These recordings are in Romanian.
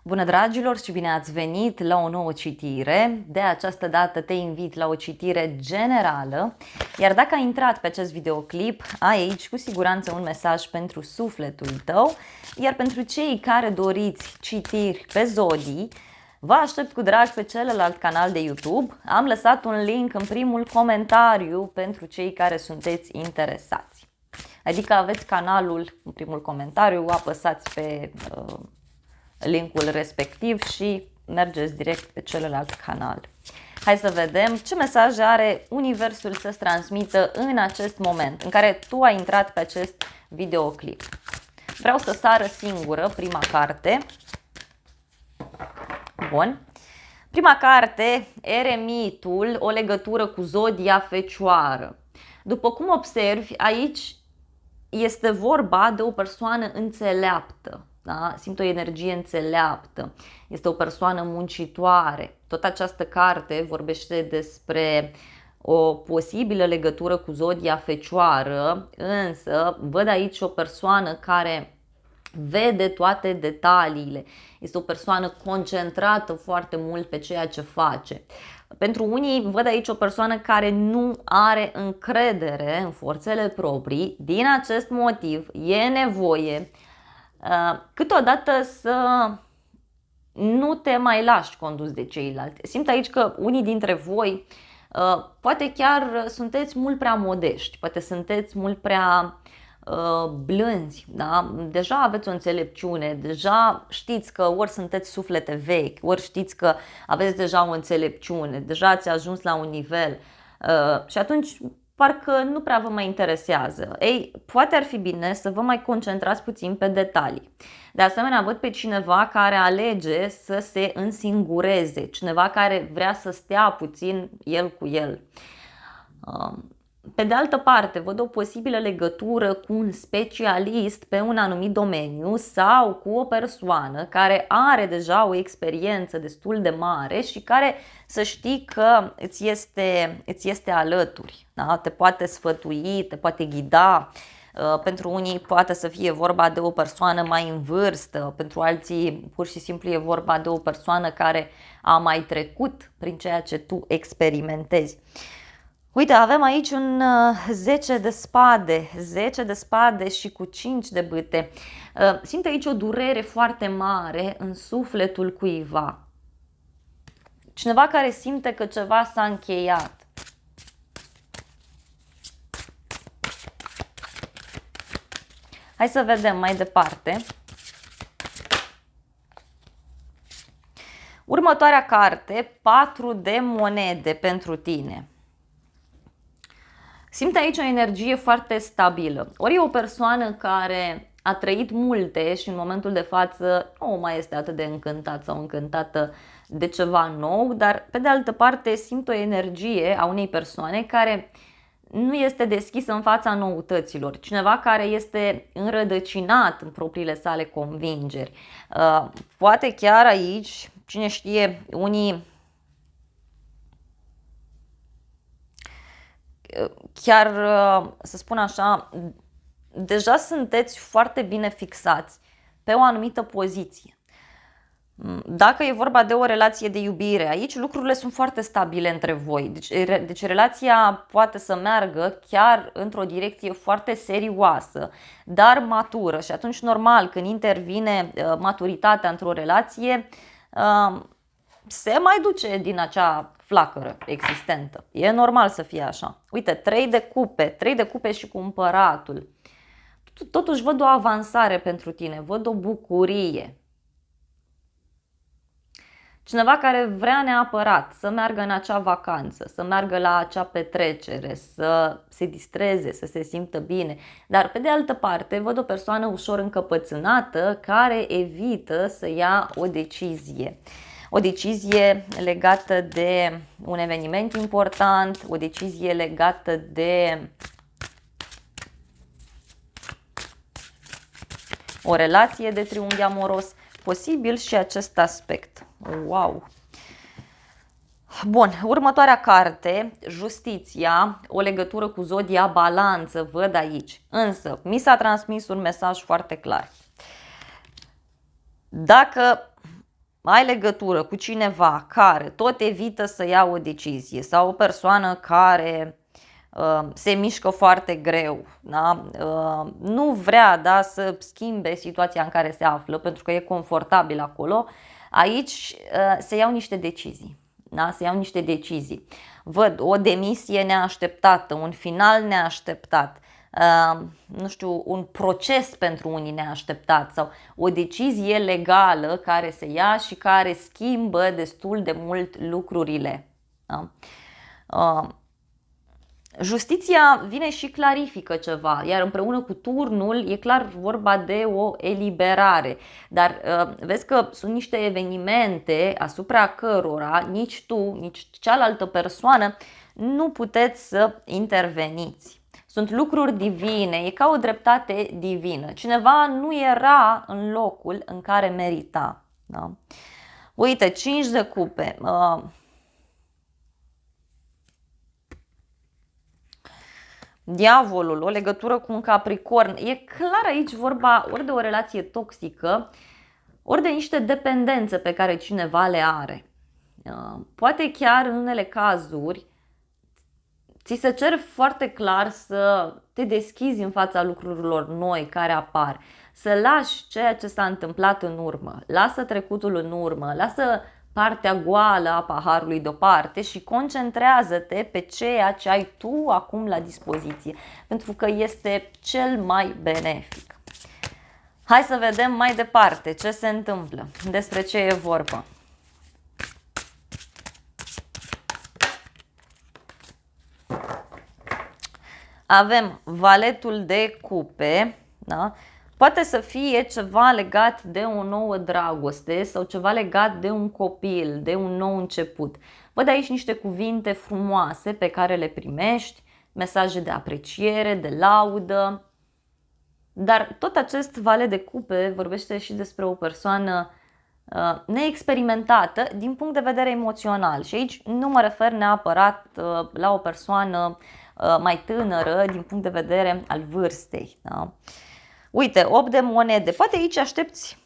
Bună dragilor și bine ați venit la o nouă citire. De această dată te invit la o citire generală, iar dacă ai intrat pe acest videoclip, ai aici cu siguranță un mesaj pentru sufletul tău, iar pentru cei care doriți citiri pe zodii, vă aștept cu drag pe celălalt canal de YouTube. Am lăsat un link în primul comentariu pentru cei care sunteți interesați. Adică aveți canalul în primul comentariu, apăsați pe linkul respectiv și mergeți direct pe celălalt canal. Hai să vedem ce mesaj are Universul să-ți transmită în acest moment în care tu ai intrat pe acest videoclip. Vreau să sară singură prima carte. Bun. Prima carte, Eremitul, o legătură cu zodia Fecioară. După cum observi, aici este vorba de o persoană înțeleaptă. Da? Simt o energie înțeleaptă. Este o persoană muncitoare. Tot această carte vorbește despre o posibilă legătură cu zodia Fecioară, însă văd aici o persoană care vede toate detaliile. Este o persoană concentrată foarte mult pe ceea ce face. Pentru unii văd aici o persoană care nu are încredere în forțele proprii. Din acest motiv e nevoie câteodată să nu te mai lași condus de ceilalți. Simt aici că unii dintre voi poate chiar sunteți mult prea modești, poate sunteți mult prea blânzi, da? Deja aveți o înțelepciune, deja știți că ori sunteți suflete vechi, ori știți că aveți deja o înțelepciune, deja ați ajuns la un nivel și atunci parcă nu prea vă mai interesează. Ei, poate ar fi bine să vă mai concentrați puțin pe detalii. De asemenea, văd pe cineva care alege să se însingureze, cineva care vrea să stea puțin el cu el. Pe de altă parte, văd o posibilă legătură cu un specialist pe un anumit domeniu sau cu o persoană care are deja o experiență destul de mare și care să știi că îți este alături, da? Te poate sfătui, te poate ghida. Pentru unii poate să fie vorba de o persoană mai în vârstă, pentru alții pur și simplu e vorba de o persoană care a mai trecut prin ceea ce tu experimentezi. Uite, avem aici un 10 de spade, 10 de spade și cu 5 de bâte. Simt aici o durere foarte mare în sufletul cuiva. Cineva care simte că ceva s-a încheiat. Hai să vedem mai departe. Următoarea carte, 4 de monede pentru tine. Simt aici o energie foarte stabilă. Ori e o persoană care a trăit multe și în momentul de față nu mai este atât de încântat sau încântată de ceva nou, dar pe de altă parte simt o energie a unei persoane care nu este deschisă în fața noutăților. Cineva care este înrădăcinat în propriile sale convingeri. Poate chiar aici, cine știe, unii chiar, să spun așa, deja sunteți foarte bine fixați pe o anumită poziție. Dacă e vorba de o relație de iubire, aici lucrurile sunt foarte stabile între voi. Deci relația poate să meargă chiar într-o direcție foarte serioasă, dar matură. Și atunci, normal, când intervine maturitatea într-o relație, se mai duce din acea flacără existentă. E normal să fie așa. Uite, 3 de cupe și cu împăratul. Totuși văd o avansare pentru tine, văd o bucurie. Cineva care vrea neapărat să meargă în acea vacanță, să meargă la acea petrecere, să se distreze, să se simtă bine. Dar pe de altă parte văd o persoană ușor încăpățânată care evită să ia o decizie. O decizie legată de un eveniment important, o decizie legată de o relație de triunghi amoros, posibil și acest aspect. Wow! Bun, următoarea carte, Justiția, o legătură cu zodia Balanță, văd aici. Însă, mi s-a transmis un mesaj foarte clar. Dacă ai legătură cu cineva care tot evită să ia o decizie sau o persoană care se mișcă foarte greu, da? Nu vrea, da, să schimbe situația în care se află pentru că e confortabil acolo, aici se iau niște decizii. Da? Se iau niște decizii. Văd o demisie neașteptată, un final neașteptat, nu știu, un proces pentru unii neașteptat sau o decizie legală care se ia și care schimbă destul de mult lucrurile. Da? Justiția vine și clarifică ceva, iar împreună cu turnul e clar vorba de o eliberare. Dar vezi că sunt niște evenimente asupra cărora nici tu, nici cealaltă persoană nu puteți să interveniți. Sunt lucruri divine, e ca o dreptate divină. Cineva nu era în locul în care merita. Da? Uite, 5 de cupe. Diavolul, o legătură cu un Capricorn. E clar aici vorba ori de o relație toxică, ori de niște dependențe pe care cineva le are. Poate chiar în unele cazuri ți se cere foarte clar să te deschizi în fața lucrurilor noi care apar, să lași ceea ce s-a întâmplat în urmă, lasă trecutul în urmă, lasă partea goală a paharului deoparte și concentrează-te pe ceea ce ai tu acum la dispoziție, pentru că este cel mai benefic. Hai să vedem mai departe ce se întâmplă, despre ce e vorba. Avem valetul de cupe, da? Poate să fie ceva legat de o nouă dragoste sau ceva legat de un copil, de un nou început. Văd aici niște cuvinte frumoase pe care le primești, mesaje de apreciere, de laudă, dar tot acest valet de cupe vorbește și despre o persoană neexperimentată din punct de vedere emoțional și aici nu mă refer neapărat la o persoană mai tânără din punct de vedere al vârstei. Da? Uite, 8 de monede, poate aici aștepți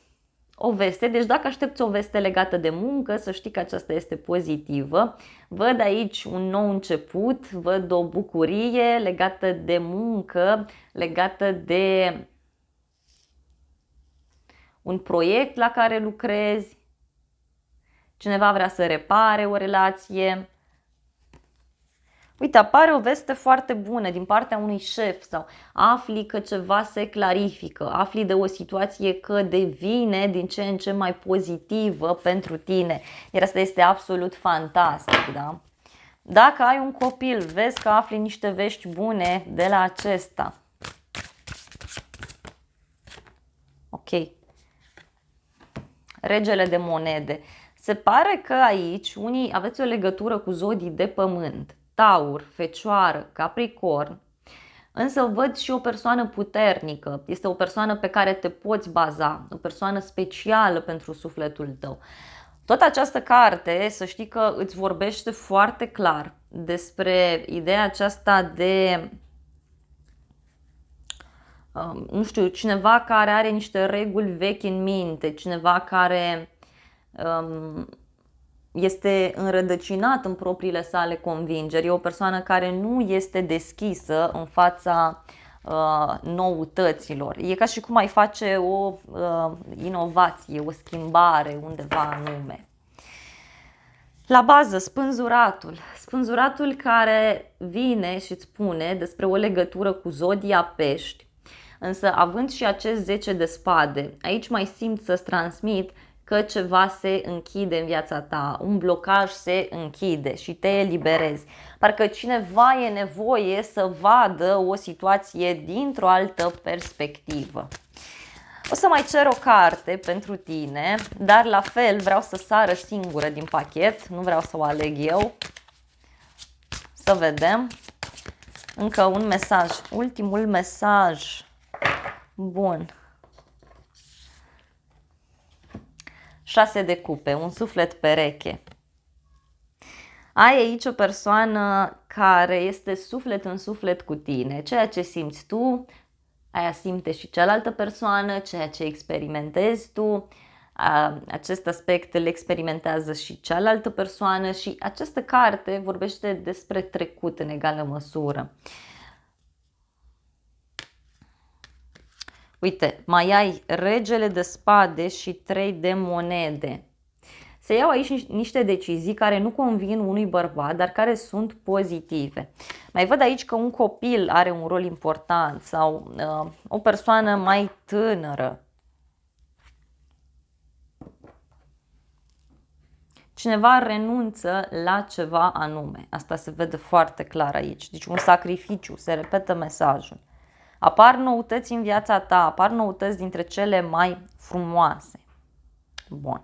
o veste, deci dacă aștepți o veste legată de muncă, să știi că aceasta este pozitivă. Văd aici un nou început, văd o bucurie legată de muncă, legată de un proiect la care lucrezi, cineva vrea să repare o relație. Uite, apare o veste foarte bună din partea unui șef sau afli că ceva se clarifică, afli de o situație că devine din ce în ce mai pozitivă pentru tine. Iar asta este absolut fantastic, da? Dacă ai un copil, vezi că afli niște vești bune de la acesta. Ok. Regele de monede. Se pare că aici unii aveți o legătură cu zodii de pământ. Taur, Fecioară, Capricorn, însă văd și o persoană puternică, este o persoană pe care te poți baza, o persoană specială pentru sufletul tău. Tot această carte, să știi că îți vorbește foarte clar despre ideea aceasta de, nu știu, cineva care are niște reguli vechi în minte, cineva care este înrădăcinat în propriile sale convingeri, e o persoană care nu este deschisă în fața noutăților. E ca și cum ai face o inovație, o schimbare undeva anume. La bază, spânzuratul. Spânzuratul care vine și îți spune despre o legătură cu zodia Pești, însă având și acest 10 de spade, aici mai simt să-ți transmit că ceva se închide în viața ta, un blocaj se închide și te eliberezi. Parcă cineva e nevoie să vadă o situație dintr-o altă perspectivă. O să mai cer o carte pentru tine, dar la fel vreau să sară singură din pachet, nu vreau să o aleg eu. Să vedem. Încă un mesaj, ultimul mesaj. Bun. 6 de cupe, un suflet pereche. Ai aici o persoană care este suflet în suflet cu tine. Ceea ce simți tu, aia simte și cealaltă persoană, ceea ce experimentezi tu, Acest aspect îl experimentează și cealaltă persoană și această carte vorbește despre trecut în egală măsură. Uite, mai ai regele de spade și 3 de monede. Se iau aici niște decizii care nu convin unui bărbat, dar care sunt pozitive. Mai văd aici că un copil are un rol important sau o persoană mai tânără. Cineva renunță la ceva anume. Asta se vede foarte clar aici. Deci un sacrificiu, se repetă mesajul. Apar noutăți în viața ta, apar noutăți dintre cele mai frumoase. Bun.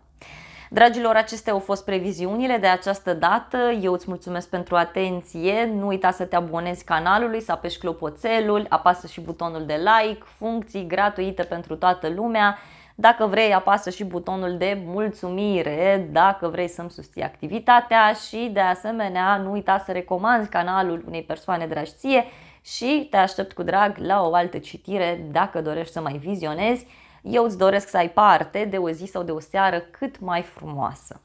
Dragilor, acestea au fost previziunile de această dată. Eu îți mulțumesc pentru atenție. Nu uita să te abonezi canalului, să apeși clopoțelul, apasă și butonul de like, funcții gratuite pentru toată lumea. Dacă vrei, apasă și butonul de mulțumire dacă vrei să-mi susții activitatea și de asemenea nu uita să recomanzi canalul unei persoane dragi ție și te aștept cu drag la o altă citire dacă dorești să mai vizionezi. Eu îți doresc să ai parte de o zi sau de o seară cât mai frumoasă.